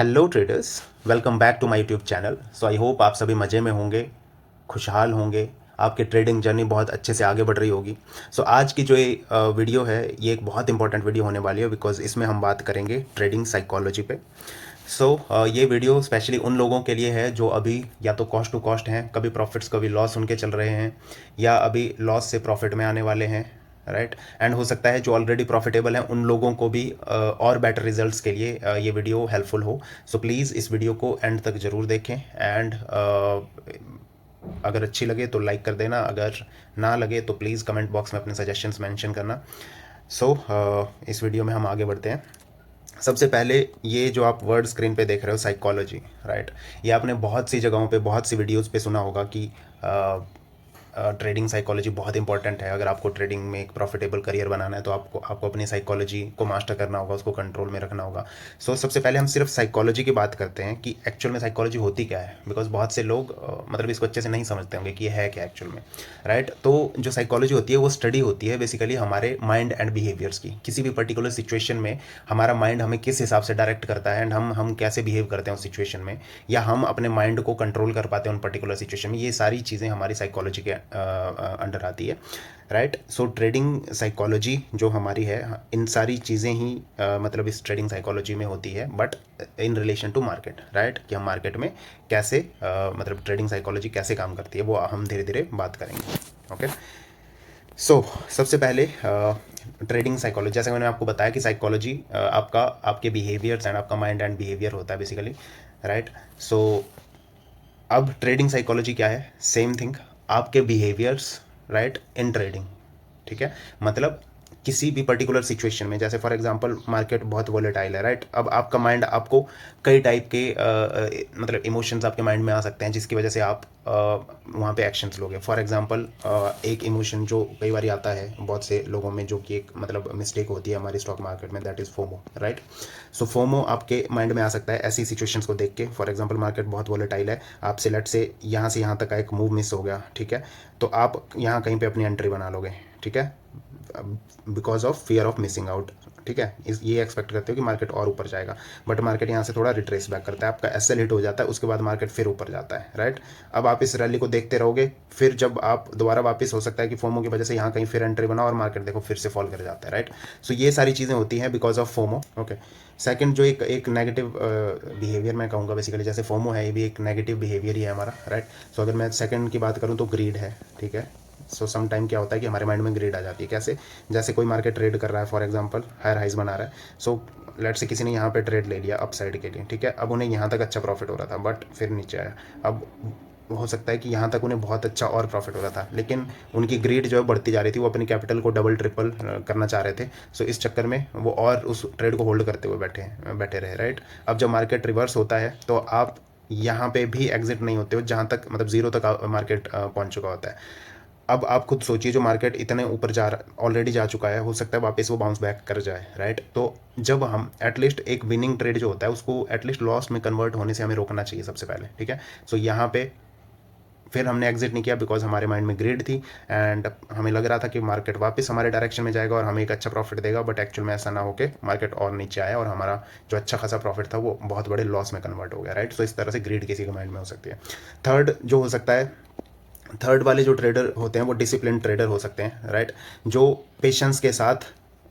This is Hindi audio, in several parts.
Hello traders, welcome back to my YouTube channel. So I hope आप सभी मज़े में होंगे, खुशहाल होंगे, आपकी ट्रेडिंग जर्नी बहुत अच्छे से आगे बढ़ रही होगी। सो आज की जो ये वीडियो है, ये एक बहुत इंपॉर्टेंट वीडियो होने वाली है बिकॉज इसमें हम बात करेंगे ट्रेडिंग साइकोलॉजी पे। ये वीडियो स्पेशली उन लोगों के लिए है जो अभी या तो कॉस्ट टू कॉस्ट हैं, कभी प्रॉफिट्स कभी लॉस उनके चल रहे हैं, या अभी लॉस से प्रॉफिट में आने वाले हैं, राइट। एंड हो सकता है जो ऑलरेडी प्रॉफिटेबल हैं उन लोगों को भी और बेटर रिजल्ट्स के लिए ये वीडियो हेल्पफुल हो। सो प्लीज़ इस वीडियो को एंड तक ज़रूर देखें एंड अगर अच्छी लगे तो लाइक कर देना, अगर ना लगे तो प्लीज़ कमेंट बॉक्स में अपने सजेशंस मेंशन करना। इस वीडियो में हम आगे बढ़ते हैं। सबसे पहले ये जो आप वर्ड स्क्रीन पे देख रहे हो साइकोलॉजी, राइट, ये आपने बहुत सी जगहों पे बहुत सी वीडियोस पे सुना होगा कि ट्रेडिंग साइकोलॉजी बहुत इंपॉर्टेंट है। अगर आपको ट्रेडिंग में एक प्रॉफिटेबल करियर बनाना है तो आपको आपको अपनी साइकोलॉजी को मास्टर करना होगा, उसको कंट्रोल में रखना होगा। सबसे पहले हम सिर्फ साइकोलॉजी की बात करते हैं कि एक्चुअल में साइकोलॉजी होती क्या है, बिकॉज बहुत से लोग मतलब इसको अच्छे से नहीं समझते होंगे कि ये है क्या एक्चुअल में, राइट। तो जो साइकोलॉजी होती है वो स्टडी होती है बेसिकली हमारे माइंड एंड बिहेवियर्स की। किसी भी पर्टिकुलर सिचुएशन में हमारा माइंड हमें किस हिसाब से डायरेक्ट करता है एंड हम कैसे बिहेव करते हैं उस सिचुएशन में, या हम अपने माइंड को कंट्रोल कर पाते हैं उन पर्टिकुलर सिचुएशन में, ये सारी चीज़ें हमारी साइकोलॉजी के अंडर आती है, राइट। ट्रेडिंग साइकोलॉजी जो हमारी है, इन सारी चीज़ें ही मतलब इस ट्रेडिंग साइकोलॉजी में होती है, but in relation to market, right, कि हम मार्केट में कैसे मतलब ट्रेडिंग साइकोलॉजी कैसे काम करती है वो हम धीरे धीरे बात करेंगे। ओके। सबसे पहले ट्रेडिंग साइकोलॉजी, जैसे मैंने आपको बताया कि साइकोलॉजी आपका आपके बिहेवियर्स एंड आपका माइंड एंड बिहेवियर होता है बेसिकली, राइट। अब ट्रेडिंग साइकोलॉजी क्या है? सेम थिंग, आपके बिहेवियर्स, राइट, इन ट्रेडिंग, ठीक है। मतलब किसी भी पर्टिकुलर सिचुएशन में, जैसे फॉर एग्जांपल मार्केट बहुत वोलेटाइल है, राइट। अब आपका माइंड आपको कई टाइप के मतलब इमोशंस आपके माइंड में आ सकते हैं जिसकी वजह से आप वहाँ पे एक्शंस लोगे। फॉर एग्जांपल एक इमोशन जो कई बार आता है बहुत से लोगों में, जो कि एक मतलब मिस्टेक होती है हमारी स्टॉक मार्केट में, that is FOMO, right. FOMO आपके माइंड में आ सकता है ऐसी सिचुएशंस को देख के। फॉर एग्जांपल मार्केट बहुत वोलेटाइल है, आपसे लेट से यहाँ तक का एक मूव मिस हो गया, ठीक है, तो आप यहाँ कहीं पे अपनी एंट्री बना लोगे, ठीक है, because of fear of missing out, ठीक है। ये एक्सपेक्ट करते हो कि मार्केट और ऊपर जाएगा, बट मार्केट यहाँ से थोड़ा रिट्रेस बैक करता है, आपका एसएल हिट हो जाता है, उसके बाद मार्केट फिर ऊपर जाता है, राइट। अब आप इस रैली को देखते रहोगे, फिर जब आप दोबारा वापस, हो सकता है कि फोमो की वजह से यहाँ कहीं फिर एंट्री बनाओ और मार्केट देखो फिर से फॉल कर जाता है, राइट। ये सारी चीज़ें होती हैं because of FOMO. Okay. Second जो एक नेगेटिव बिहेवियर मैं कहूँगा बेसिकली, जैसे फोमो है ये भी एक नेगेटिव बिहेवियर ही है हमारा, राइट। अगर मैं सेकंड की बात करूँ तो ग्रीड है, ठीक है। सम टाइम क्या होता है कि हमारे माइंड में ग्रीड आ जाती है। कैसे? जैसे कोई मार्केट ट्रेड कर रहा है, फॉर एग्जांपल हायर हाइज बना रहा है, लेट से किसी ने यहाँ पे ट्रेड ले लिया अप साइड के लिए, ठीक है। अब उन्हें यहाँ तक अच्छा प्रॉफिट हो रहा था, बट फिर नीचे आया। अब हो सकता है कि यहाँ तक उन्हें बहुत अच्छा और प्रॉफिट हो रहा था, लेकिन उनकी ग्रीड जो है बढ़ती जा रही थी, वो अपनी कैपिटल को डबल ट्रिपल करना चाह रहे थे। इस चक्कर में वो और उस ट्रेड को होल्ड करते हुए बैठे रहे, राइट। अब जब मार्केट रिवर्स होता है तो आप यहाँ पे भी एग्जिट नहीं होते हो जहाँ तक मतलब जीरो तक मार्केट पहुँच चुका होता है। अब आप खुद सोचिए, जो मार्केट इतने ऊपर ऑलरेडी जा चुका है, हो सकता है वापस वो बाउंस बैक कर जाए, राइट। तो जब हम एटलीस्ट एक विनिंग ट्रेड जो होता है उसको एटलीस्ट लॉस में कन्वर्ट होने से हमें रोकना चाहिए सबसे पहले, ठीक है। यहाँ पे फिर हमने एग्जिट नहीं किया बिकॉज हमारे माइंड में ग्रिड थी एंड हमें लग रहा था कि मार्केट वापस हमारे डायरेक्शन में जाएगा और हमें एक अच्छा प्रॉफिट देगा, बट एक्चुअल में ऐसा ना होकर मार्केट और नीचे आया और हमारा जो अच्छा खासा प्रॉफिट था वो बहुत बड़े लॉस में कन्वर्ट हो गया, राइट। इस तरह से ग्रिड किसी के माइंड में हो सकती है। थर्ड जो हो सकता है, थर्ड वाले जो ट्रेडर होते हैं वो डिसिप्लिन ट्रेडर हो सकते हैं, राइट, जो पेशेंस के साथ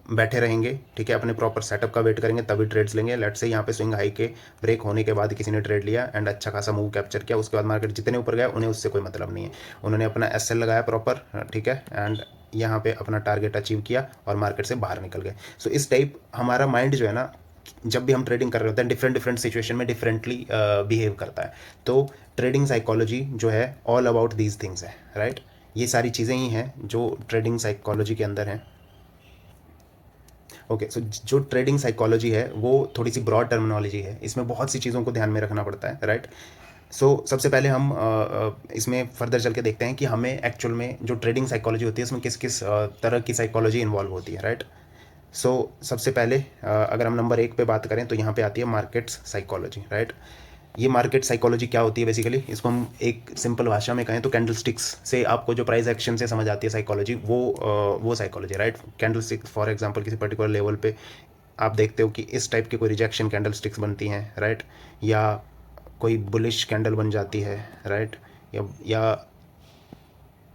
बैठे रहेंगे, ठीक है, अपने प्रॉपर सेटअप का वेट करेंगे तभी ट्रेड्स लेंगे। लेट से यहाँ पे स्विंग हाई के ब्रेक होने के बाद किसी ने ट्रेड लिया एंड अच्छा खासा मूव कैप्चर किया, उसके बाद मार्केट जितने ऊपर गया उन्हें उससे कोई मतलब नहीं है, उन्होंने अपना एसएल लगाया प्रॉपर, ठीक है, एंड यहाँ पे अपना टारगेट अचीव किया और मार्केट से बाहर निकल गए। इस टाइप हमारा माइंड जो है ना, जब भी हम ट्रेडिंग कर रहे होते हैं डिफरेंट डिफरेंट सिचुएशन में डिफरेंटली बिहेव करता है। तो ट्रेडिंग साइकोलॉजी जो है ऑल अबाउट दीज थिंग्स है, राइट। ये सारी चीज़ें ही हैं जो ट्रेडिंग साइकोलॉजी के अंदर हैं। ओके। जो ट्रेडिंग साइकोलॉजी है वो थोड़ी सी ब्रॉड टर्मिनोलॉजी है, इसमें बहुत सी चीज़ों को ध्यान में रखना पड़ता है, राइट। सबसे पहले हम इसमें फर्दर चल के देखते हैं कि हमें एक्चुअल में जो ट्रेडिंग साइकोलॉजी होती है उसमें किस किस तरह की साइकोलॉजी इन्वॉल्व होती है, राइट। सबसे पहले अगर हम नंबर 1 पे बात करें तो यहाँ पे आती है मार्केट्स साइकोलॉजी, राइट। ये मार्केट साइकोलॉजी क्या होती है बेसिकली, इसको हम एक सिंपल भाषा में कहें तो कैंडलस्टिक्स से आपको जो प्राइस एक्शन से समझ आती है साइकोलॉजी, वो psychology, right. Candlestick for example किसी पर्टिकुलर लेवल पे आप देखते हो कि इस टाइप की कोई रिजेक्शन कैंडल स्टिक्स बनती हैं, राइट, या कोई बुलिश कैंडल बन जाती है, राइट, या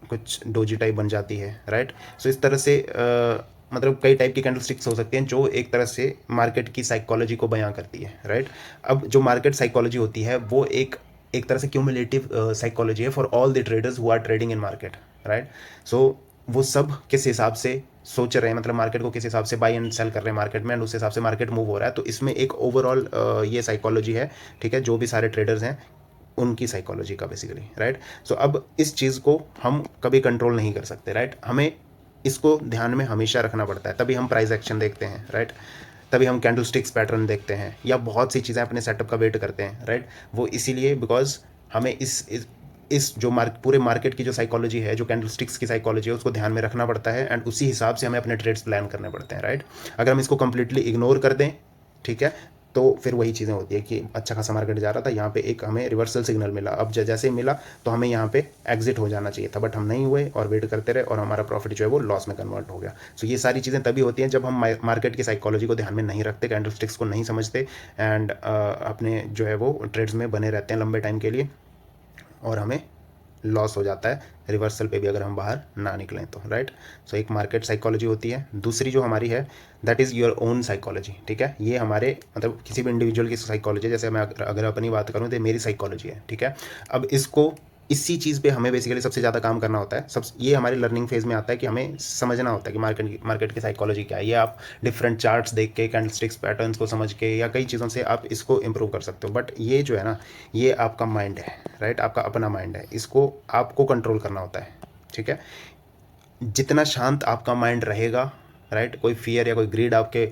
कुछ डोजी टाइप बन जाती है, राइट। सो इस तरह से मतलब कई टाइप की कैंडल स्टिक्स हो सकती हैं जो एक तरह से मार्केट की साइकोलॉजी को बयां करती है, राइट। अब जो मार्केट साइकोलॉजी होती है वो एक तरह से क्यूमुलेटिव साइकोलॉजी है for all the traders who are trading in market, right. So वो सब किस हिसाब से सोच रहे हैं, मतलब मार्केट को किस हिसाब से बाई एंड सेल कर रहे हैं मार्केट में, एंड उस हिसाब से मार्केट मूव हो रहा है, तो इसमें एक ओवरऑल ये साइकोलॉजी है, ठीक है, जो भी सारे ट्रेडर्स हैं उनकी साइकोलॉजी का बेसिकली, राइट। सो अब इस चीज़ को हम कभी कंट्रोल नहीं कर सकते, राइट। हमें इसको ध्यान में हमेशा रखना पड़ता है, तभी हम प्राइस एक्शन देखते हैं, राइट, तभी हम कैंडल स्टिक्स पैटर्न देखते हैं, या बहुत सी चीज़ें अपने सेटअप का वेट करते हैं, राइट। वो इसीलिए बिकॉज हमें इस जो पूरे मार्केट की जो साइकोलॉजी है, जो कैंडल स्टिक्स की साइकोलॉजी है, उसको ध्यान में रखना पड़ता है, एंड उसी हिसाब से हमें अपने ट्रेड्स प्लान करने पड़ते हैं, राइट। अगर हम इसको कंप्लीटली इग्नोर कर दें, ठीक है, तो फिर वही चीज़ें होती है कि अच्छा खासा मार्केट जा रहा था, यहाँ पे एक हमें रिवर्सल सिग्नल मिला, अब जैसे ही मिला तो हमें यहाँ पे एग्जिट हो जाना चाहिए था, बट हम नहीं हुए और वेट करते रहे और हमारा प्रॉफिट जो है वो लॉस में कन्वर्ट हो गया। सो ये सारी चीज़ें तभी होती हैं जब हम मार्केट की साइकोलॉजी को ध्यान में नहीं रखते, कैंडल स्टिक्स को नहीं समझते, एंड अपने जो है वो ट्रेड्स में बने रहते हैं लंबे टाइम के लिए, और हमें लॉस हो जाता है रिवर्सल पे भी अगर हम बाहर ना निकलें तो, राइट। सो एक मार्केट साइकोलॉजी होती है, दूसरी जो हमारी है that is your own psychology, ठीक है। ये हमारे मतलब किसी भी इंडिविजुअल की साइकोलॉजी, जैसे मैं अगर अपनी बात करूँ तो मेरी साइकोलॉजी है, ठीक है। अब इसको इसी चीज़ पे हमें बेसिकली सबसे ज़्यादा काम करना होता है, ये हमारे लर्निंग फेज़ में आता है कि हमें समझना होता है कि मार्केट की साइकोलॉजी क्या है। ये आप डिफरेंट चार्ट्स देख के, कैंडलस्टिक्स पैटर्न्स को समझ के, या कई चीज़ों से आप इसको इम्प्रूव कर सकते हो, बट ये जो है ना, ये आपका माइंड है, राइट, आपका अपना माइंड है, इसको आपको कंट्रोल करना होता है, ठीक है। जितना शांत आपका माइंड रहेगा, राइट, कोई फियर या कोई ग्रीड आपके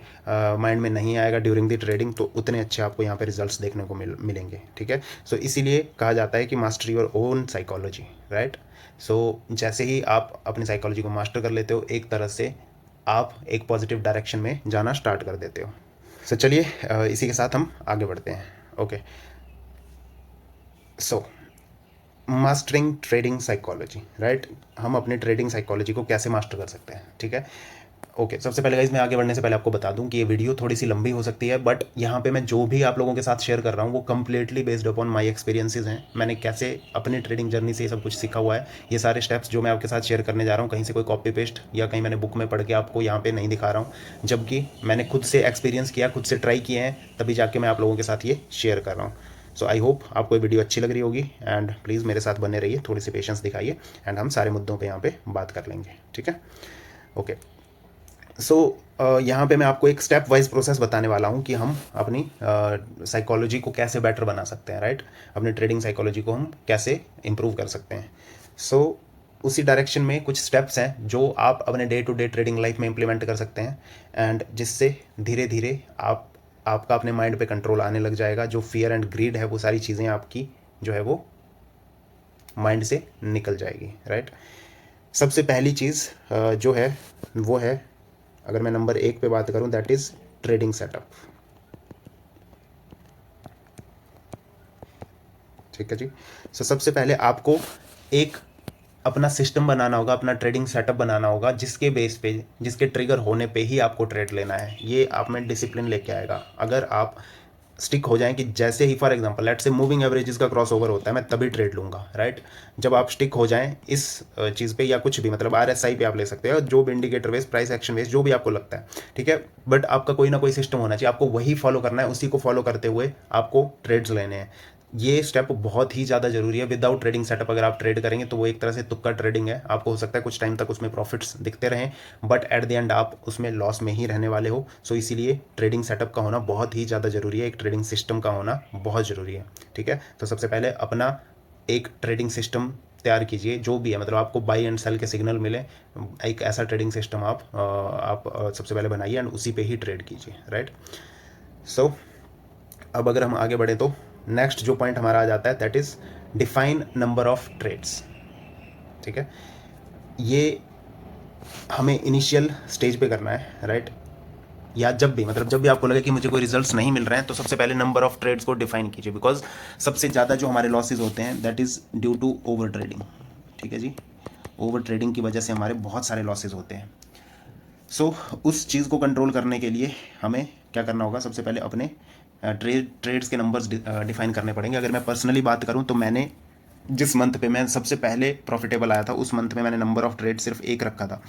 माइंड में नहीं आएगा ड्यूरिंग द ट्रेडिंग, तो उतने अच्छे आपको यहाँ पे रिजल्ट्स देखने को मिलेंगे, ठीक है। सो इसीलिए कहा जाता है कि master your own psychology, right. So जैसे ही आप अपनी साइकोलॉजी को मास्टर कर लेते हो, एक तरह से आप एक पॉजिटिव डायरेक्शन में जाना स्टार्ट कर देते हो। सो चलिए इसी के साथ हम आगे बढ़ते हैं। ओके, सो मास्टरिंग ट्रेडिंग साइकोलॉजी, राइट, हम अपने ट्रेडिंग साइकोलॉजी को कैसे मास्टर कर सकते हैं, ठीक है। ओके, सबसे पहले गाइस मैं आगे बढ़ने से पहले आपको बता दूं कि ये वीडियो थोड़ी सी लंबी हो सकती है, बट यहाँ पे मैं जो भी आप लोगों के साथ शेयर कर रहा हूँ वो completely based upon my experiences हैं। मैंने कैसे अपनी ट्रेडिंग जर्नी से ये सब कुछ सीखा हुआ है, ये सारे स्टेप्स जो मैं आपके साथ शेयर करने जा रहा हूँ, कहीं से कोई कॉपी पेस्ट या कहीं मैंने बुक में पढ़ के आपको यहाँ पे नहीं दिखा रहा हूँ, जबकि मैंने खुद से एक्सपीरियंस किया, खुद से ट्राई किए हैं, तभी जाके मैं आप लोगों के साथ ये शेयर कर रहा हूँ। सो आई होप आपको ये वीडियो अच्छी लग रही होगी, एंड प्लीज़ मेरे साथ बने रहिए, थोड़ी सी पेशेंस दिखाइए, एंड हम सारे मुद्दों पे यहाँ पे बात कर लेंगे, ठीक है। ओके, सो यहाँ पे मैं आपको एक स्टेप वाइज प्रोसेस बताने वाला हूँ कि हम अपनी साइकोलॉजी को कैसे बेटर बना सकते हैं, राइट, अपनी ट्रेडिंग साइकोलॉजी को हम कैसे इम्प्रूव कर सकते हैं। सो उसी डायरेक्शन में कुछ स्टेप्स हैं जो आप अपने day to day trading life में इम्प्लीमेंट कर सकते हैं, एंड जिससे धीरे धीरे आपका अपने माइंड पे कंट्रोल आने लग जाएगा। जो फियर एंड ग्रीड है वो सारी चीज़ें आपकी जो है वो माइंड से निकल जाएगी, राइट। सबसे पहली चीज़ जो है वो है, अगर मैं नंबर 1 पे बात करूं, दैट इज़ ट्रेडिंग सेटअप, ठीक है जी। सो सबसे पहले आपको एक अपना सिस्टम बनाना होगा, अपना ट्रेडिंग सेटअप बनाना होगा, जिसके बेस पे, जिसके ट्रिगर होने पे ही आपको ट्रेड लेना है। ये आप में डिसिप्लिन लेके आएगा। अगर आप स्टिक हो जाएं कि जैसे ही for example let's say moving averages का क्रॉस ओवर होता है, मैं तभी ट्रेड लूँगा, राइट। जब आप स्टिक हो जाएं इस चीज़ पे, या कुछ भी मतलब RSI पे आप ले सकते हो, जो भी indicator base, price action base, जो भी आपको लगता है, ठीक है, बट आपका कोई ना कोई सिस्टम होना चाहिए, आपको वही फॉलो करना है, उसी को फॉलो करते हुए आपको ट्रेड्स लेने हैं। ये स्टेप बहुत ही ज़्यादा जरूरी है। विदाउट ट्रेडिंग सेटअप अगर आप ट्रेड करेंगे तो वो एक तरह से तुक्का ट्रेडिंग है। आपको हो सकता है कुछ टाइम तक उसमें प्रॉफिट्स दिखते रहें, बट एट द एंड आप उसमें लॉस में ही रहने वाले हो। सो इसीलिए ट्रेडिंग सेटअप का होना बहुत ही ज़्यादा जरूरी है, एक ट्रेडिंग सिस्टम का होना बहुत ज़रूरी है, ठीक है। तो सबसे पहले अपना एक ट्रेडिंग सिस्टम तैयार कीजिए, जो भी है, मतलब आपको बाई एंड सेल के सिग्नल मिले, एक ऐसा ट्रेडिंग सिस्टम आप सबसे पहले बनाइए, एंड उसी पे ही ट्रेड कीजिए, राइट। सो अब अगर हम आगे बढ़े तो नेक्स्ट जो पॉइंट हमारा आ जाता है, that is define number of trades, ठीक है। ये हमें इनिशियल स्टेज पे करना है, राइट, या जब भी, मतलब जब भी आपको लगे कि मुझे कोई रिजल्ट्स नहीं मिल रहे हैं, तो सबसे पहले नंबर ऑफ ट्रेड्स को डिफाइन कीजिए, बिकॉज सबसे ज़्यादा जो हमारे लॉसेज होते हैं that is due to over trading, ठीक है जी। ओवर ट्रेडिंग की वजह से हमारे बहुत सारे लॉसेज होते हैं। सो उस चीज़ को कंट्रोल करने के लिए हमें क्या करना होगा, सबसे पहले अपने ट्रेड्स के नंबर्स डिफाइन करने पड़ेंगे। अगर मैं पर्सनली बात करूं तो मैंने जिस मंथ पे मैं सबसे पहले प्रॉफिटेबल आया था उस मंथ में मैंने नंबर ऑफ ट्रेड सिर्फ एक रखा था।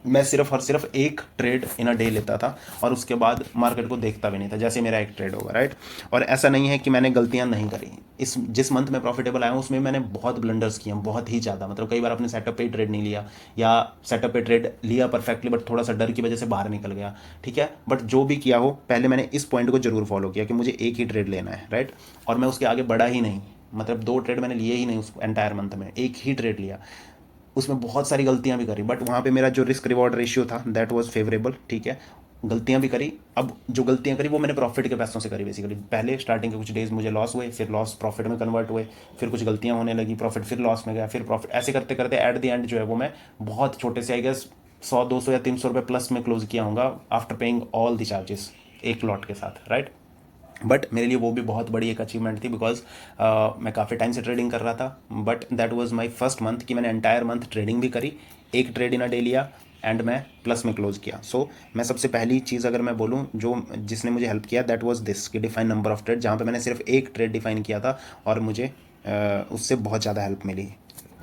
मैं सिर्फ और सिर्फ एक ट्रेड इन अ डे लेता था और उसके बाद मार्केट को देखता भी नहीं था, जैसे मेरा एक ट्रेड होगा, राइट। और ऐसा नहीं है कि मैंने गलतियां नहीं करी। इस जिस मंथ में प्रॉफिटेबल आया हूँ उसमें मैंने बहुत ब्लंडर्स किए, बहुत ही ज़्यादा। मतलब कई बार अपने सेटअप पे ही ट्रेड नहीं लिया, या सेटअप पे ट्रेड लिया परफेक्टली बट थोड़ा सा डर की वजह से बाहर निकल गया, ठीक है। बट जो भी किया हो, पहले मैंने इस पॉइंट को जरूर फॉलो किया कि मुझे एक ही ट्रेड लेना है, राइट। और मैं उसके आगे बढ़ा ही नहीं। मतलब 2 ट्रेड मैंने लिए ही नहीं उस एंटायर मंथ में, एक ही ट्रेड लिया। उसमें बहुत सारी गलतियां भी करी, बट वहाँ पे मेरा जो रिस्क रिवॉर्ड रेशियो था दैट वाज फेवरेबल, ठीक है। गलतियां भी करी, अब जो गलतियां करी वो मैंने प्रॉफिट के पैसों से करी बेसिकली। पहले स्टार्टिंग के कुछ डेज मुझे लॉस हुए, फिर लॉस प्रॉफिट में कन्वर्ट हुए, फिर कुछ गलतियां होने लगी, प्रॉफिट फिर लॉस में गया, फिर प्रॉफिट, ऐसे करते करते एट द एंड जो है वो मैं बहुत छोटे से, आई गेस 100 200 या 300 रुपये प्लस में क्लोज किया होगा after paying all the charges एक लॉट के साथ, राइट। बट मेरे लिए वो भी बहुत बड़ी एक अचीवमेंट थी, बिकॉज मैं काफ़ी टाइम से ट्रेडिंग कर रहा था, but that was my first month कि मैंने एंटायर मंथ ट्रेडिंग भी करी, एक ट्रेड इन अ डे लिया एंड मैं प्लस में क्लोज किया। सो मैं सबसे पहली चीज़ अगर मैं बोलूँ जो जिसने मुझे हेल्प किया दैट वाज दिस, कि डिफाइन नंबर ऑफ ट्रेड, जहाँ पे मैंने सिर्फ एक ट्रेड डिफाइन किया था और मुझे उससे बहुत ज़्यादा हेल्प मिली,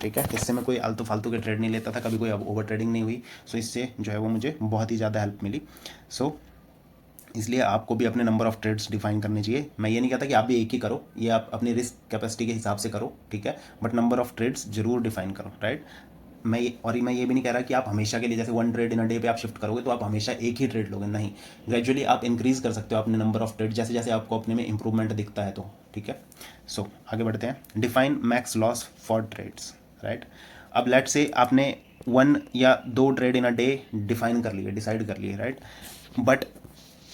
ठीक है। इससे मैं कोई आलतू फालतू के ट्रेड नहीं लेता था, कभी कोई ओवर ट्रेडिंग नहीं हुई। सो इससे जो है वो मुझे बहुत ही ज़्यादा हेल्प मिली। सो इसलिए आपको भी अपने नंबर ऑफ ट्रेड्स डिफाइन करने चाहिए। मैं ये नहीं कहता कि आप भी एक ही करो, ये आप अपनी रिस्क कैपेसिटी के हिसाब से करो, ठीक है। बट नंबर ऑफ ट्रेड्स जरूर डिफाइन करो, राइट। मैं ये भी नहीं कह रहा कि आप हमेशा के लिए जैसे 1 ट्रेड इन अ डे पे आप शिफ्ट करोगे तो आप हमेशा एक ही ट्रेड लोगे, नहीं। ग्रेजुअली आप इंक्रीज कर सकते हो अपने नंबर ऑफ ट्रेड जैसे जैसे आपको अपने में इंप्रूवमेंट दिखता है, तो ठीक है। सो आगे बढ़ते हैं। Define max loss for trades, right. अब लेट से आपने 1 या 2 trade in a day define कर लिए, डिसाइड कर लिए, राइट। बट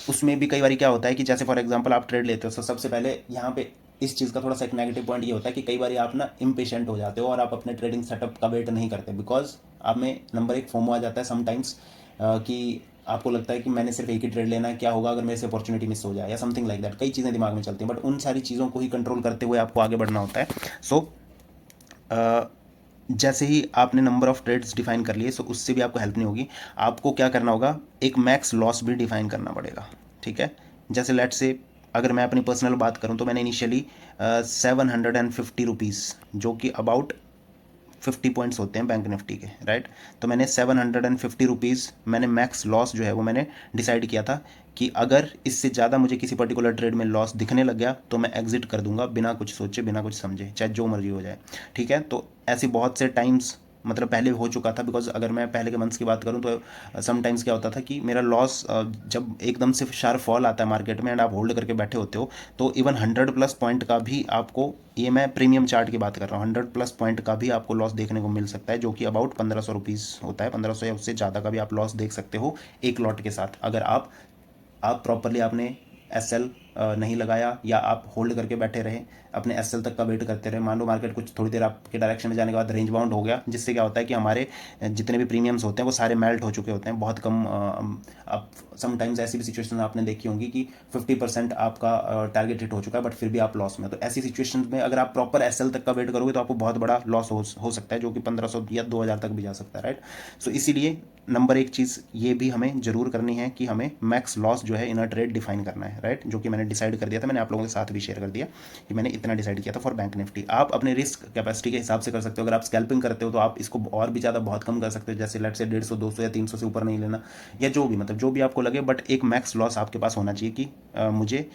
उसमें भी कई बार क्या होता है कि जैसे फॉर एग्जांपल आप ट्रेड लेते हो, तो सबसे पहले यहाँ पे इस चीज़ का थोड़ा सा एक नेगेटिव पॉइंट ये होता है कि कई बार आप ना इम्पेशेंट हो जाते हो और आप अपने ट्रेडिंग सेटअप का वेट नहीं करते, बिकॉज आप में नंबर एक फोमो आ जाता है समटाइम्स, कि आपको लगता है कि मैंने सिर्फ एक ही ट्रेड लेना है, क्या होगा अगर मेरे से अपॉर्चुनिटी मिस हो जाए या समथिंग लाइक दैट। कई चीज़ें दिमाग में चलती हैं, बट उन सारी चीज़ों को ही कंट्रोल करते हुए आपको आगे बढ़ना होता है। सो जैसे ही आपने नंबर ऑफ ट्रेड्स डिफाइन कर लिए, सो उससे भी आपको हेल्प नहीं होगी। आपको क्या करना होगा, एक मैक्स लॉस भी डिफाइन करना पड़ेगा, ठीक है। जैसे लेट से अगर मैं अपनी पर्सनल बात करूं तो मैंने इनिशियली 750 रुपीज़, जो कि अबाउट 50 पॉइंट्स होते हैं बैंक निफ्टी के, राइट। तो मैंने 750 रुपीज़ मैंने मैक्स लॉस जो है वो मैंने डिसाइड किया था कि अगर इससे ज़्यादा मुझे किसी पर्टिकुलर ट्रेड में लॉस दिखने लग गया तो मैं एग्जिट कर दूंगा, बिना कुछ सोचे बिना कुछ समझे, चाहे जो मर्जी हो जाए, ठीक है। तो ऐसी बहुत से टाइम्स मतलब पहले हो चुका था, बिकॉज अगर मैं पहले के मंथ्स की बात करूं तो समटाइम्स क्या होता था कि मेरा लॉस जब एकदम से शार्प फॉल आता है मार्केट में एंड आप होल्ड करके बैठे होते हो, तो इवन 100+ पॉइंट का भी आपको, ये मैं प्रीमियम चार्ट की बात कर रहा हूँ, 100+ पॉइंट का भी आपको लॉस देखने को मिल सकता है, जो कि अबाउट 1500 रुपीज़ होता है। 1500 या उससे ज़्यादा का भी आप लॉस देख सकते हो एक लॉट के साथ, अगर आप प्रॉपरली आपने एसएल नहीं लगाया या आप होल्ड करके बैठे रहे, अपने एसएल तक का वेट करते रहे। मान लो मार्केट कुछ थोड़ी देर आपके डायरेक्शन में जाने के बाद रेंज बाउंड हो गया, जिससे क्या होता है कि हमारे जितने भी प्रीमियम्स होते हैं वो सारे मेल्ट हो चुके होते हैं, बहुत कम। अब समटाइम्स ऐसी भी सिचुएशन आपने देखी होंगी कि 50% आपका टारगेट हिट हो चुका है बट फिर भी आप लॉस में। तो ऐसी सिचुएशन में अगर आप प्रॉपर एसएल तक का वेट करोगे तो आपको बहुत बड़ा लॉस हो सकता है, जो कि 1500 या 2000 तक भी जा सकता है, राइट। सो इसीलिए नंबर एक चीज़ ये भी हमें जरूर करनी है कि हमें मैक्स लॉस जो है इन अ ट्रेड डिफाइन करना है, राइट। जो कि मैंने डिसाइड कर दिया था, मैंने आप लोगों के साथ भी शेयर कर दिया कि मैंने इतना डिसाइड किया था फॉर बैंक निफ्टी। आप अपने रिस्क कैपेसिटी के हिसाब से कर सकते हो। अगर आप स्कैल्पिंग करते हो तो आप इसको और भी ज़्यादा बहुत कम कर सकते हो, जैसे लेट से 150 200 या 300 से ऊपर नहीं लेना, या जो भी, मतलब जो भी आपको लगे, बट एक मैक्स लॉस आपके पास होना चाहिए कि मुझे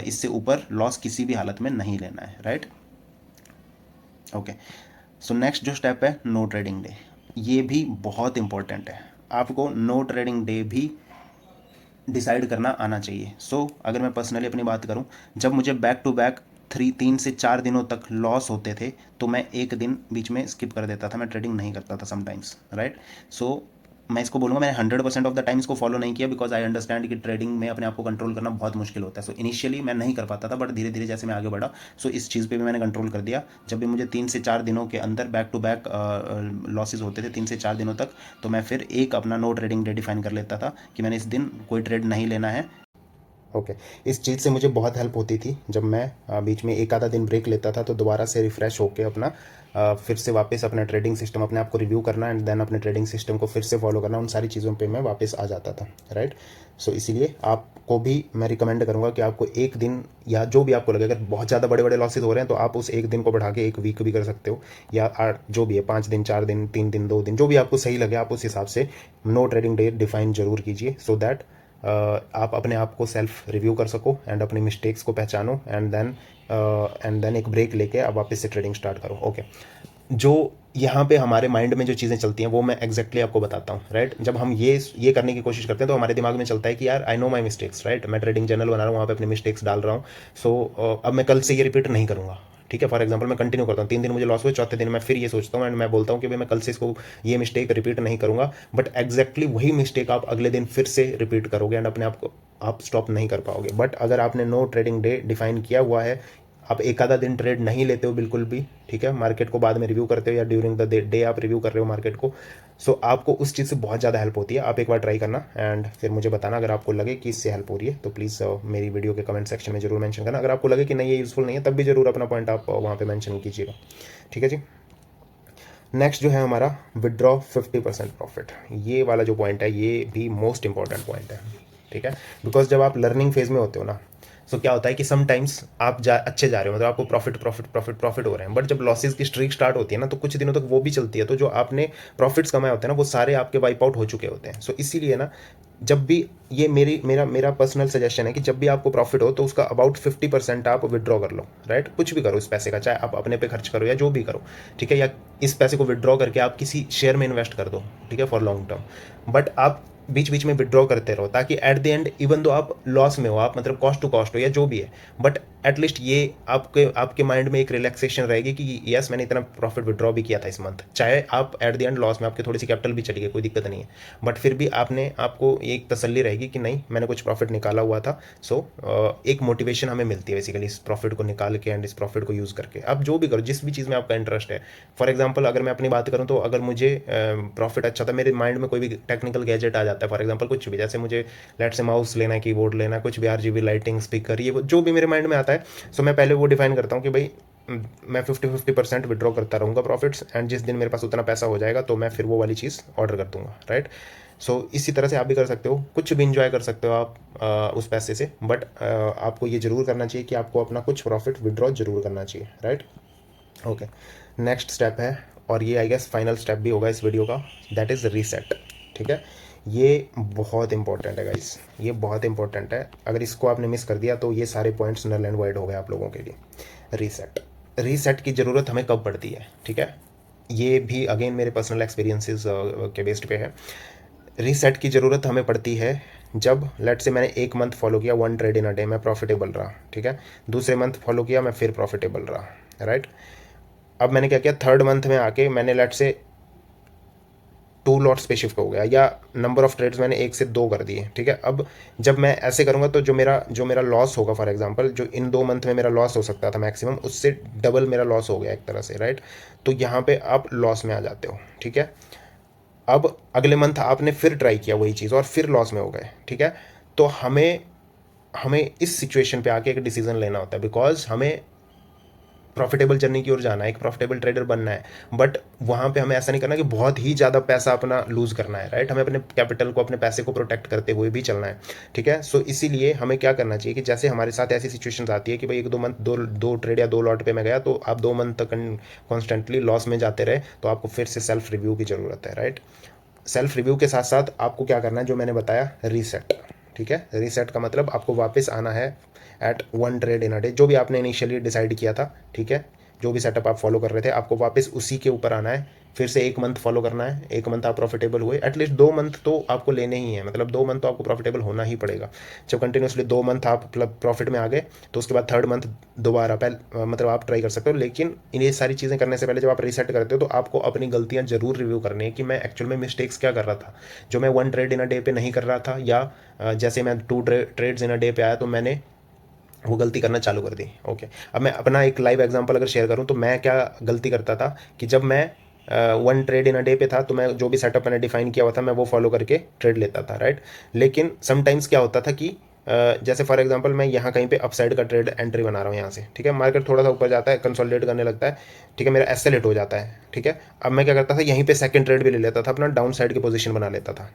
इससे ऊपर लॉस किसी भी हालत में नहीं लेना है, राइट। ओके, सो नेक्स्ट जो स्टेप है, नो ट्रेडिंग डे। ये भी बहुत इंपॉर्टेंट है, आपको नो ट्रेडिंग डे भी डिसाइड करना आना चाहिए। सो अगर मैं पर्सनली अपनी बात करूं, जब मुझे बैक टू बैक 3 से 4 दिनों तक लॉस होते थे तो मैं एक दिन बीच में स्किप कर देता था, मैं ट्रेडिंग नहीं करता था समटाइम्स, राइट। सो मैं इसको बोलूँगा मैंने 100% ऑफ द टाइम इसको फॉलो नहीं किया, बिकॉज आई अंडरस्टैंड कि ट्रेडिंग में अपने आप को कंट्रोल करना बहुत मुश्किल होता है। सो इनिशियली मैं नहीं कर पाता था, बट धीरे धीरे जैसे मैं आगे बढ़ा, सो इस चीज़ पे भी मैंने कंट्रोल कर दिया। जब भी मुझे 3 से 4 दिनों के अंदर बैक टू बैक लॉसेज होते थे 3 से 4 दिनों तक, तो मैं फिर एक अपना नो ट्रेडिंग डे डिफाइन कर लेता था कि मैंने इस दिन कोई ट्रेड नहीं लेना है। ओके। इस चीज़ से मुझे बहुत हेल्प होती थी जब मैं बीच में एक आधा दिन ब्रेक लेता था, तो दोबारा से रिफ़्रेश होके अपना फिर से वापस अपना ट्रेडिंग सिस्टम, अपने आप को रिव्यू करना एंड देन अपने ट्रेडिंग सिस्टम को फिर से फॉलो करना, उन सारी चीज़ों पे मैं वापस आ जाता था, राइट। सो इसीलिए आपको भी मैं रिकमेंड करूँगा कि आपको एक दिन या जो भी आपको लगे, अगर बहुत ज़्यादा बड़े बड़े लॉसेज हो रहे हैं तो आप उस एक दिन को बढ़ा के एक वीक भी कर सकते हो, या जो भी है 5 दिन, 4 दिन, 3 दिन, 2 दिन, जो भी आपको सही लगे आप उस हिसाब से नो ट्रेडिंग डे डिफाइन जरूर कीजिए, सो दैट आप अपने आप को सेल्फ रिव्यू कर सको एंड अपनी मिस्टेक्स को पहचानो एंड देन एक ब्रेक लेके आप वापस से ट्रेडिंग स्टार्ट करो। ओके। जो यहाँ पे हमारे माइंड में जो चीज़ें चलती हैं वो मैं एग्जैक्टली आपको बताता हूँ, राइट। जब हम ये करने की कोशिश करते हैं तो हमारे दिमाग में चलता है कि यार I know my mistakes, right, मैं ट्रेडिंग जर्नल बना रहा हूँ, वहाँ पे अपने मिस्टेक्स डाल रहा हूँ, सो अब मैं कल से ये रिपीट नहीं करूँगा, ठीक है। फॉर एग्जांपल मैं कंटिन्यू करता हूँ, 3 दिन मुझे लॉस हुए, चौथे दिन मैं फिर ये सोचता हूँ एंड मैं बोलता हूँ कि भाई मैं कल से इसको ये मिस्टेक रिपीट नहीं करूँगा, बट एग्जैक्टली वही मिस्टेक आप अगले दिन फिर से रिपीट करोगे एंड अपने आप को आप स्टॉप नहीं कर पाओगे। बट अगर आपने नो ट्रेडिंग डे डिफाइन किया हुआ है, आप एक आधा दिन ट्रेड नहीं लेते हो बिल्कुल भी, ठीक है, मार्केट को बाद में रिव्यू करते हो या ड्यूरिंग द डे आप रिव्यू कर रहे हो मार्केट को, सो आपको उस चीज़ से बहुत ज़्यादा हेल्प होती है। आप एक बार ट्राई करना एंड फिर मुझे बताना, अगर आपको लगे कि इससे हेल्प हो रही है तो प्लीज़ मेरी वीडियो के कमेंट सेक्शन में जरूर मेंशन करना। अगर आपको लगे कि नहीं ये यूज़फुल नहीं है तब भी जरूर अपना पॉइंट आप वहाँ पे मेंशन कीजिएगा, ठीक है जी। नेक्स्ट जो है हमारा विदड्रॉ 50% प्रॉफिट, ये वाला जो पॉइंट है ये भी मोस्ट इंपॉर्टेंट पॉइंट है, ठीक है। बिकॉज जब आप लर्निंग फेज में होते हो ना, सो क्या होता है कि समटाइम्स आप अच्छे जा रहे हो, मतलब आपको प्रॉफिट हो रहे हैं, बट जब लॉसेज की स्ट्रीक स्टार्ट होती है ना तो कुछ दिनों तक वो भी चलती है, तो जो आपने प्रॉफिट्स कमाए होते हैं ना वो सारे आपके वाइप आउट हो चुके होते हैं। सो इसीलिए ना, जब भी ये मेरा पर्सनल सजेशन है कि जब भी आपको प्रॉफिट हो तो उसका अबाउट 50% आप विड्रॉ कर लो, राइट। कुछ भी करो इस पैसे का, चाहे आप अपने पे खर्च करो या जो भी करो, ठीक है, या इस पैसे को विड्रॉ करके आप किसी शेयर में इन्वेस्ट कर दो, ठीक है, फॉर लॉन्ग टर्म। बट आप बीच बीच में विड्रॉ करते रहो, ताकि eight the and even though आप लॉस में हो, आप मतलब कॉस्ट टू कॉस्ट हो या जो भी है, बट एटलीस्ट ये आपके माइंड में एक रिलैक्सेशन रहेगी कि यस मैंने इतना प्रॉफिट विड्रॉ भी किया था इस मंथ, चाहे आप एट द एंड लॉस में, आपकी थोड़ी सी कैपिटल भी चली गई, कोई दिक्कत नहीं है, बट फिर भी आपको एक तसल्ली रहेगी कि नहीं मैंने कुछ प्रॉफिट निकाला हुआ था। सो एक मोटिवेशन हमें मिलती है बेसिकली इस प्रॉफिट को निकाल के एंड इस प्रॉफिट को यूज़ करके। आप जो भी करो, जिस भी चीज़ में आपका इंटरेस्ट है, फॉर एग्जाम्पल अगर मैं अपनी बात करूँ तो अगर मुझे प्रॉफिट अच्छा था, मेरे माइंड में कोई भी टेक्निकल गैजेट आ जाता है, फॉर एग्जाम्पल कुछ भी, जैसे मुझे लेट से माउस लेना है, कीबोर्ड लेना है, कुछ भी, RGB लाइटिंग, स्पीकर, ये जो भी मेरे माइंड में आता है, सो मैं पहले वो डिफाइन करता हूँ कि भाई मैं 50% विड्रॉ करता रहूँगा प्रॉफिट्स, एंड जिस दिन मेरे पास उतना पैसा हो जाएगा तो मैं फिर वो वाली चीज़ ऑर्डर कर दूंगा, राइट। सो इसी तरह से आप भी कर सकते हो, कुछ भी इंजॉय कर सकते हो आप उस पैसे से, बट आपको ये जरूर करना चाहिए कि आपको अपना कुछ प्रॉफिट विड्रॉ जरूर करना चाहिए, राइट। ओके। नेक्स्ट स्टेप है, और ये आई गेस फाइनल स्टेप भी होगा इस वीडियो का, दैट इज़ रीसेट, ठीक है। ये बहुत इंपॉर्टेंट है गाइस, ये बहुत इंपॉर्टेंट है, अगर इसको आपने मिस कर दिया तो ये सारे पॉइंट्स नल एंड वाइड हो गए आप लोगों के लिए। रीसेट की ज़रूरत हमें कब पड़ती है, ठीक है, ये भी अगेन मेरे पर्सनल एक्सपीरियंसेस के बेस्ड पे है। रीसेट की ज़रूरत हमें पड़ती है जब लेट से मैंने एक मंथ फॉलो किया, 1 ट्रेड इन अ डे, मैं प्रॉफिटेबल रहा, ठीक है, दूसरे मंथ फॉलो किया, मैं फिर प्रॉफिटेबल रहा, राइट। अब मैंने क्या किया, थर्ड मंथ में आके मैंने लेट से 2 लॉट्स पे शिफ्ट हो गया, या नंबर ऑफ ट्रेड्स मैंने 1 से 2 कर दिए, ठीक है। अब जब मैं ऐसे करूँगा तो जो मेरा लॉस होगा, फॉर एग्जांपल जो इन 2 मंथ में मेरा लॉस हो सकता था मैक्सिमम, उससे डबल मेरा लॉस हो गया एक तरह से, राइट। तो यहाँ पे आप लॉस में आ जाते हो, ठीक है। अब अगले मंथ आपने फिर ट्राई किया वही चीज़ और फिर लॉस में हो गए, ठीक है। तो हमें हमें इस सिचुएशन पे आके एक डिसीजन लेना होता है, बिकॉज हमें प्रॉफिटेबल जर्नी की ओर जाना है, एक प्रॉफिटेबल ट्रेडर बनना है, बट वहाँ पे हमें ऐसा नहीं करना कि बहुत ही ज़्यादा पैसा अपना लूज़ करना है, राइट। हमें अपने कैपिटल को, अपने पैसे को प्रोटेक्ट करते हुए भी चलना है, ठीक है। सो इसीलिए हमें क्या करना चाहिए कि जैसे हमारे साथ ऐसी सिचुएशंस आती है कि भाई 1-2 मंथ दो ट्रेड या 2 लॉट पे मैं गया, तो आप 2 मंथ तक कॉन्स्टेंटली लॉस में जाते रहे, तो आपको फिर से सेल्फ रिव्यू की ज़रूरत है, राइट। सेल्फ रिव्यू के साथ साथ आपको क्या करना है, जो मैंने बताया, रीसेट, ठीक है। रीसेट का मतलब आपको वापस आना है at 1 trade in a day, जो भी आपने इनिशियली डिसाइड किया था, ठीक है, जो भी सेटअप आप फॉलो कर रहे थे, आपको वापस उसी के ऊपर आना है, फिर से 1 मंथ फॉलो करना है, 1 मंथ आप प्रॉफिटेबल हुए, एटलीस्ट 2 मंथ तो आपको लेने ही है, मतलब 2 मंथ तो आपको प्रॉफिटेबल होना ही पड़ेगा। जब कंटिन्यूसली 2 मंथ आप प्रॉफिट में आ गए तो उसके बाद थर्ड मंथ दोबारा मतलब आप ट्राई कर सकते हो, लेकिन ये सारी चीज़ें करने से पहले जब आप रीसेट करते हो तो आपको अपनी गलतियाँ जरूर रिव्यू करनी है कि मैं एक्चुअल में मिस्टेक्स क्या कर रहा था, जो मैं 1 ट्रेड इन अ डे पे नहीं कर रहा था, या जैसे मैं 2 ट्रेड्स इन अ डे पे आया तो मैंने वो गलती करना चालू कर दी। ओके। अब मैं अपना एक लाइव एग्जांपल अगर शेयर करूं तो मैं क्या गलती करता था कि जब मैं 1 ट्रेड इन अ डे पे था तो मैं जो भी सेटअप मैंने डिफाइन किया हुआ था मैं वो फॉलो करके ट्रेड लेता था, राइट। लेकिन समटाइम्स क्या होता था कि जैसे फॉर एग्जांपल मैं यहाँ कहीं पे अपसाइड का ट्रेड एंट्री बना रहा हूँ यहाँ से, ठीक है। मार्केट थोड़ा सा ऊपर जाता है, कंसोलिडेट करने लगता है, ठीक है, मेरा एसएल हिट हो जाता है, ठीक है। अब मैं क्या करता था, यहीं पे सेकंड ट्रेड भी ले लेता था, अपना डाउन साइड की पोजीशन बना लेता था,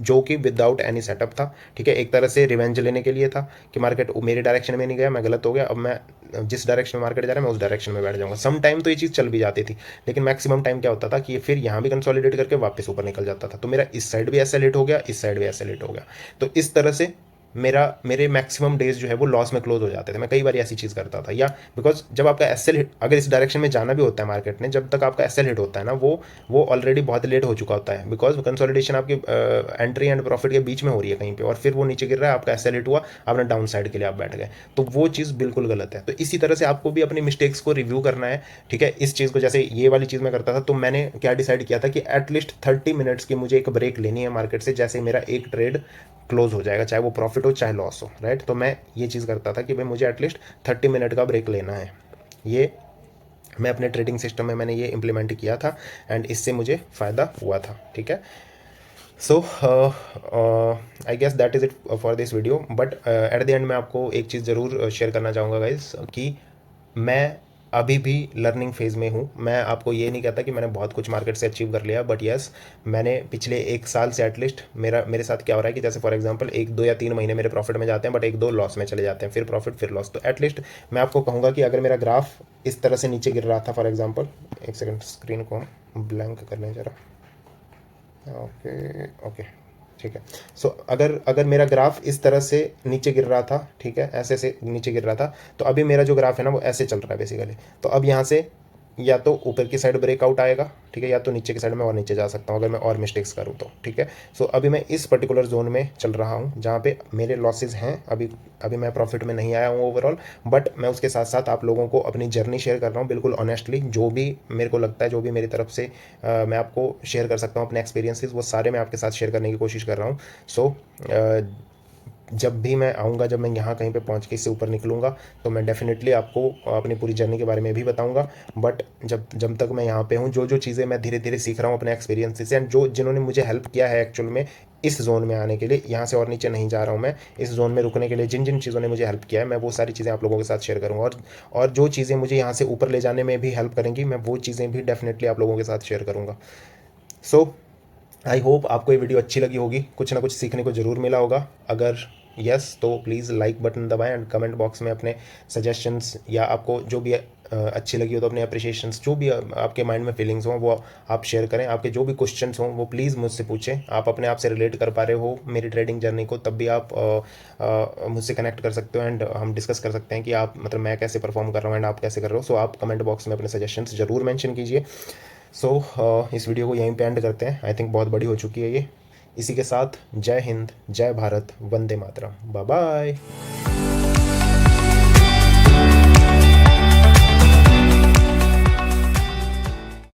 जो कि विदाउट एनी सेटअप था, ठीक है। एक तरह से रिवेंज लेने के लिए था कि मार्केट मेरी डायरेक्शन में नहीं गया, मैं गलत हो गया, अब मैं जिस डायरेक्शन में मार्केट जा रहा है मैं उस डायरेक्शन में बैठ जाऊँगा। सम टाइम तो ये चीज़ चल भी जाती थी, लेकिन मैक्सिमम टाइम क्या होता था कि ये फिर यहाँ भी कंसोलिडेट करके वापस ऊपर निकल जाता था। तो मेरा इस साइड भी एसएल हिट हो गया, इस साइड भी एसएल हिट हो गया। तो इस तरह से मेरे मैक्सिमम डेज जो है वो लॉस में क्लोज हो जाते थे। मैं कई बार ऐसी चीज़ करता था, या बिकॉज जब आपका एसएल हिट, अगर इस डायरेक्शन में जाना भी होता है मार्केट ने, जब तक आपका एसएल हिट होता है ना, वो ऑलरेडी बहुत लेट हो चुका होता है, बिकॉज कंसोलिडेशन आपकी एंट्री एंड प्रॉफिट के बीच में हो रही है कहीं पे, और फिर वो नीचे गिर रहा है, आपका एसएल हिट हुआ, आपने डाउन साइड के लिए आप बैठ गए, तो वो चीज़ बिल्कुल गलत है। तो इसी तरह से आपको भी अपनी मिस्टेक्स को रिव्यू करना है, ठीक है। इस चीज़ को, जैसे ये वाली चीज़ मैं करता था, तो मैंने क्या डिसाइड किया था कि एटलीस्ट 30 मिनट्स की मुझे एक ब्रेक लेनी है मार्केट से, जैसे मेरा एक ट्रेड क्लोज हो जाएगा, चाहे वो प्रॉफिट हो चाहे लॉस हो, राइट। तो मैं ये चीज़ करता था कि भाई मुझे एटलीस्ट 30 मिनट का ब्रेक लेना है। ये मैं अपने ट्रेडिंग सिस्टम में मैंने ये इम्प्लीमेंट किया था, एंड इससे मुझे फ़ायदा हुआ था, ठीक है। So I guess that is it for this video, but at the end मैं आपको एक चीज़ ज़रूर शेयर करना चाहूँगा गाइस, कि मैं अभी भी लर्निंग फेज़ में हूँ। मैं आपको ये नहीं कहता कि मैंने बहुत कुछ मार्केट से अचीव कर लिया, बट यस, मैंने पिछले 1 साल से एटलीस्ट मेरे साथ क्या हो रहा है कि जैसे फॉर एग्जांपल 1, 2 या 3 महीने मेरे प्रॉफिट में जाते हैं, बट 1, 2 लॉस में चले जाते हैं, फिर प्रॉफिट फिर लॉस। तो एटलीस्ट मैं आपको कहूँगा कि अगर मेरा ग्राफ इस तरह से नीचे गिर रहा था, फॉर एग्जाम्पल, एक सेकेंड स्क्रीन को हम ब्लैंक कर लें ज़रा, ओके ओके, ठीक है। सो अगर मेरा ग्राफ इस तरह से नीचे गिर रहा था, ठीक है, ऐसे से नीचे गिर रहा था, तो अभी मेरा जो ग्राफ है ना वो ऐसे चल रहा है बेसिकली। तो अब यहाँ से या तो ऊपर की साइड ब्रेकआउट आएगा, ठीक है, या तो नीचे की साइड में और नीचे जा सकता हूँ अगर मैं और मिस्टेक्स करूँ तो, ठीक है। सो अभी मैं इस पर्टिकुलर जोन में चल रहा हूँ जहाँ पे मेरे लॉसेज हैं। अभी मैं प्रॉफिट में नहीं आया हूँ ओवरऑल, बट मैं उसके साथ साथ आप लोगों को अपनी जर्नी शेयर कर रहा हूँ बिल्कुल ऑनेस्टली। जो भी मेरे को लगता है, जो भी मेरी तरफ से मैं आपको शेयर कर सकता हूँ अपने एक्सपीरियंसेस, वो सारे मैं आपके साथ शेयर करने की कोशिश कर रहा हूँ। सो जब भी मैं आऊँगा, जब मैं यहाँ कहीं पे पहुँच के इससे ऊपर निकलूँगा, तो मैं डेफिनेटली आपको अपनी पूरी जर्नी के बारे में भी बताऊँगा। बट जब तक मैं यहाँ पे हूँ, जो चीज़ें मैं धीरे धीरे सीख रहा हूँ अपने एक्सपीरियंस से, एंड जिन्होंने मुझे हेल्प किया है एक्चुअल में इस जोन में आने के लिए, यहाँ से और नीचे नहीं जा रहा हूँ मैं, इस जोन में रुकने के लिए जिन चीज़ों ने मुझे हेल्प किया है, मैं वो सारी चीज़ें आप लोगों के साथ शेयर करूँगा। और जो चीज़ें मुझे यहाँ से ऊपर ले जाने में भी हेल्प करेंगी, मैं वो चीज़ें भी डेफिनेटली आप लोगों के साथ शेयर करूँगा। सो आई होप आपको ये वीडियो अच्छी लगी होगी, कुछ ना कुछ सीखने को ज़रूर मिला होगा। अगर यस, तो प्लीज़ लाइक बटन दबाएं, एंड कमेंट बॉक्स में अपने सजेशंस, या आपको जो भी अच्छी लगी हो तो अपने अप्रिशिएशंस, जो भी आपके माइंड में फीलिंग्स हों वो आप शेयर करें। आपके जो भी क्वेश्चंस हों वो प्लीज़ मुझसे पूछें। आप अपने आप से रिलेट कर पा रहे हो मेरी ट्रेडिंग जर्नी को, तब भी आप मुझसे कनेक्ट कर सकते हो, एंड हम डिस्कस कर सकते हैं कि आप, मतलब मैं कैसे परफॉर्म कर रहा हूँ एंड आप कैसे कर रहे हो। सो आप कमेंट बॉक्स में अपने सजेशंस ज़रूर मेंशन कीजिए। सो इस वीडियो को यहीं पे एंड करते हैं। आई थिंक बहुत बड़ी हो चुकी है ये। इसी के साथ जय हिंद, जय भारत, वंदे मातरम, बाय बाय।